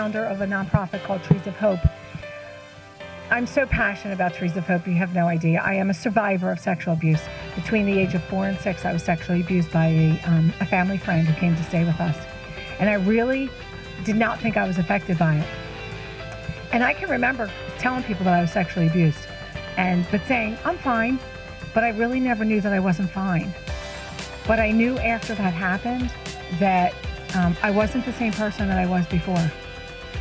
founder of a nonprofit called Trees of Hope. I'm so passionate about Trees of Hope, you have no idea. I am a survivor of sexual abuse. Between the age of 4 and 6, I was sexually abused by a family friend who came to stay with us. And I really did not think I was affected by it. And I can remember telling people that I was sexually abused, but saying, I'm fine, but I really never knew that I wasn't fine. But I knew after that happened that I wasn't the same person that I was before.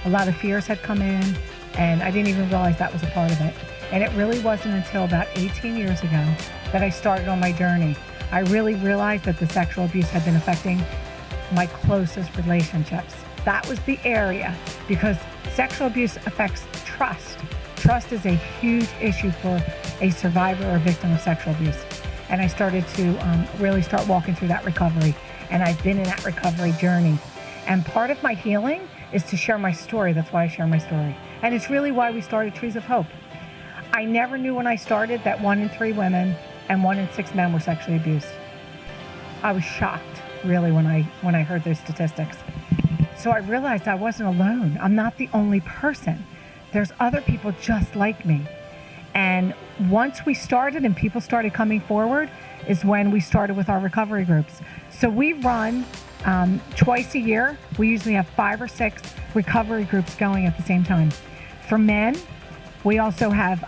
A lot of fears had come in, and I didn't even realize that was a part of it. And it really wasn't until about 18 years ago that I started on my journey. I really realized that the sexual abuse had been affecting my closest relationships. That was the area, because sexual abuse affects trust. Trust is a huge issue for a survivor or victim of sexual abuse. And I started to really start walking through that recovery. And I've been in that recovery journey. And part of my healing is to share my story. That's why I share my story. And it's really why we started Trees of Hope. I never knew when I started that 1 in 3 women and 1 in 6 men were sexually abused. I was shocked, really, when I heard those statistics. So I realized I wasn't alone. I'm not the only person. There's other people just like me. And once we started and people started coming forward is when we started with our recovery groups. So we run twice a year. We usually have 5 or 6 recovery groups going at the same time. For men, we also have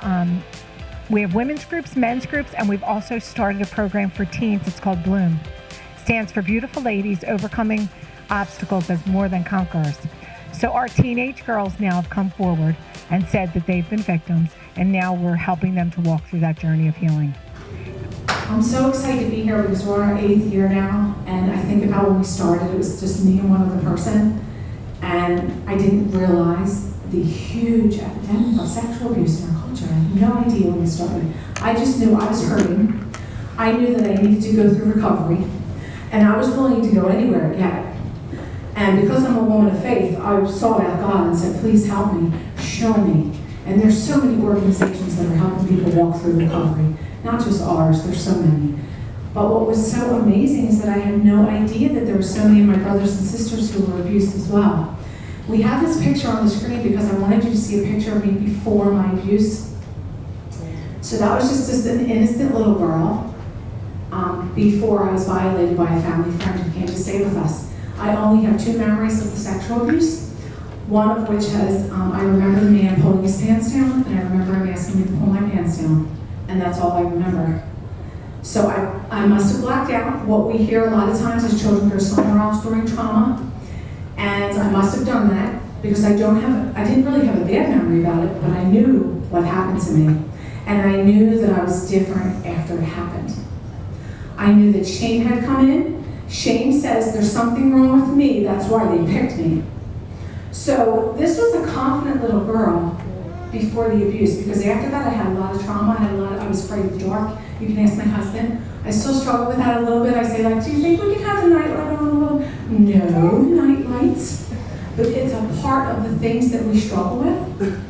women's groups, men's groups, and we've also started a program for teens. It's called Bloom. It stands for Beautiful Ladies Overcoming Obstacles as More Than Conquerors. So our teenage girls now have come forward and said that they've been victims, and now we're helping them to walk through that journey of healing. I'm so excited to be here because we're in our 8th year now, and I think about when we started, it was just me and one other person, and I didn't realize the huge epidemic of sexual abuse in our culture. I had no idea when we started. I just knew I was hurting. I knew that I needed to go through recovery, and I was willing to go anywhere to get it. And because I'm a woman of faith, I sought out God and said, please help me, show me. And there's so many organizations that are helping people walk through recovery. Not just ours, there's so many. But what was so amazing is that I had no idea that there were so many of my brothers and sisters who were abused as well. We have this picture on the screen because I wanted you to see a picture of me before my abuse. So that was just an innocent little girl before I was violated by a family friend who came to stay with us. I only have 2 memories of the sexual abuse. One of which has, I remember the man pulling his pants down, and I remember him asking me to pull my pants down. And that's all I remember. So I must have blacked out. What we hear a lot of times is children go somewhere else during trauma. And I must have done that because I didn't really have a bad memory about it, but I knew what happened to me. And I knew that I was different after it happened. I knew that shame had come in. Shame says there's something wrong with me, that's why they picked me. So this was a confident little girl before the abuse, because after that I had a lot of trauma, I was afraid of the dark. You can ask my husband. I still struggle with that a little bit. I say, like, do you think we can have the night light on a little? No night lights. But it's a part of the things that we struggle with.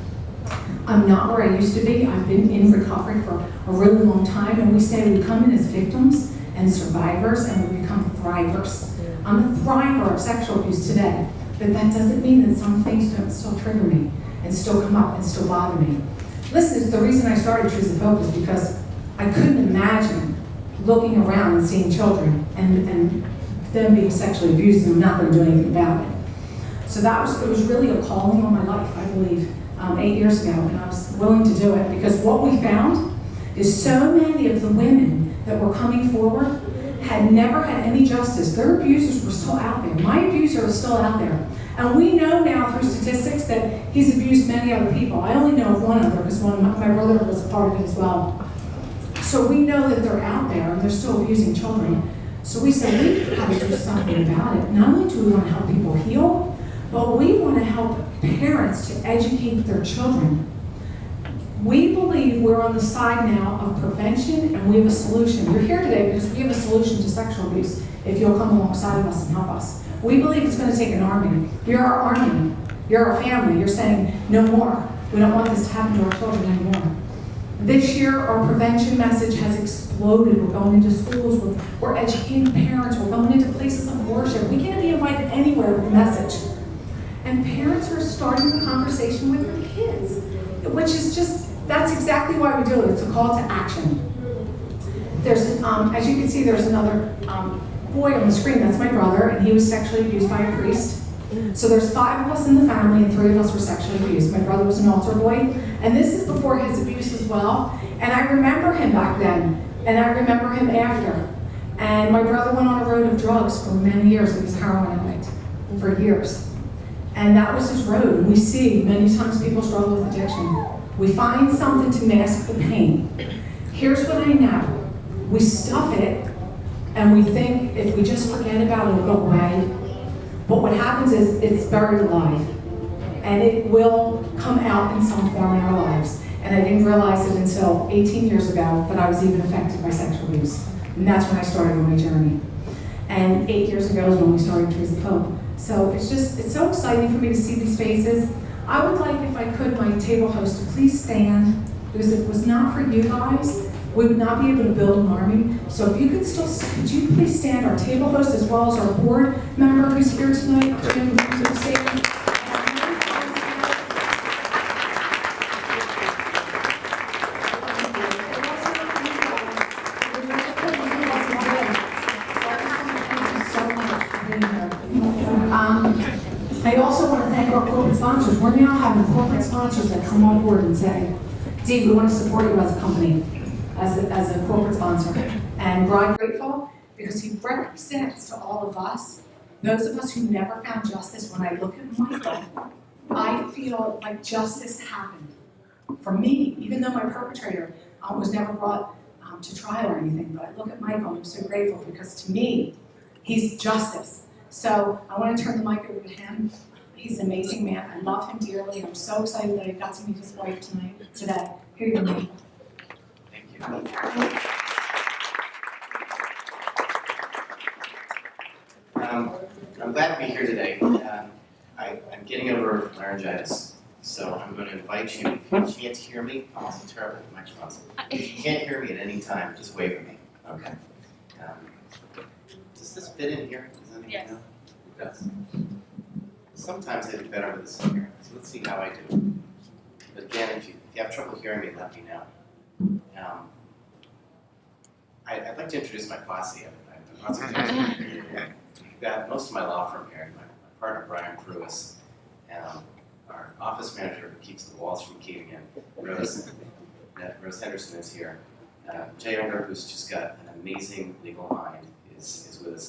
I'm not where I used to be. I've been in recovery for a really long time, and we say we come in as victims and survivors, and we become thrivers. I'm a thriver of sexual abuse today, but that doesn't mean that some things don't still trigger me and still come up and still bother me. Listen, the reason I started Trees of Hope is because I couldn't imagine looking around and seeing children and them being sexually abused and not going to do anything about it. So it was really a calling on my life, I believe, 8 years ago, and I was willing to do it because what we found is so many of the women that were coming forward had never had any justice. Their abusers were still out there. My abuser is still out there. And we know now through statistics that he's abused many other people. I only know of one other because my brother was a part of it as well. So we know that they're out there and they're still abusing children. So we said we've got to do something about it. Not only do we want to help people heal, but we want to help parents to educate their children. We believe we're on the side now of prevention and we have a solution. You're here today because we have a solution to sexual abuse if you'll come alongside of us and help us. We believe it's going to take an army. You're our army. You're our family. You're saying, no more. We don't want this to happen to our children anymore. This year, our prevention message has exploded. We're going into schools. We're educating parents. We're going into places of worship. We can't be invited anywhere with a message. And parents are starting the conversation with their kids, which is just, that's exactly why we do it. It's a call to action. There's, as you can see, there's another boy on the screen. That's my brother, and he was sexually abused by a priest. So there's 5 of us in the family, and 3 of us were sexually abused. My brother was an altar boy, and this is before his abuse as well. And I remember him back then, and I remember him after. And my brother went on a road of drugs for many years. He was a heroin addict for years. And that was his road. And we see many times people struggle with addiction. We find something to mask the pain. Here's what I know. We stuff it, and we think if we just forget about it, it'll go away. But what happens is it's buried alive, and it will come out in some form in our lives. And I didn't realize it until 18 years ago that I was even affected by sexual abuse. And that's when I started my journey. And 8 years ago is when we started Trees of Hope. So it's so exciting for me to see these faces. I would like, if I could, my table host to please stand, because if it was not for you guys, we would not be able to build an army. So if you could you please stand, our table host as well as our board member who's here tonight, Jim, who's stand. I also want to thank our corporate sponsors. We're now having corporate sponsors that come on board and say, Dee, we want to support you as a company, as a corporate sponsor. And Brian grateful because he represents to all of us, those of us who never found justice. When I look at Michael, I feel like justice happened for me, even though my perpetrator was never brought to trial or anything. But I look at Michael and I'm so grateful because to me, he's justice. So I want to turn the mic over to him. He's an amazing man. I love him dearly. I'm so excited that I got to meet his wife today. Here you go, Michael. Thank you. I'm glad to be here today. I'm getting over laryngitis, so I'm going to invite you. If you can't hear me, I'm also terrible with microphones. If you can't hear me at any time, just wave at me. Okay. Does this fit in here? Does anyone Yes. know? It does. Sometimes I do better with this in here, so let's see how I do. But again, if you have trouble hearing me, let me know. I'd like to introduce my posse. I've got most of my law firm here. My partner, Brian Pruis, and our office manager who keeps the walls from caving in, Rose Henderson is here. Jay Unger, who's just got an amazing legal mind, is with us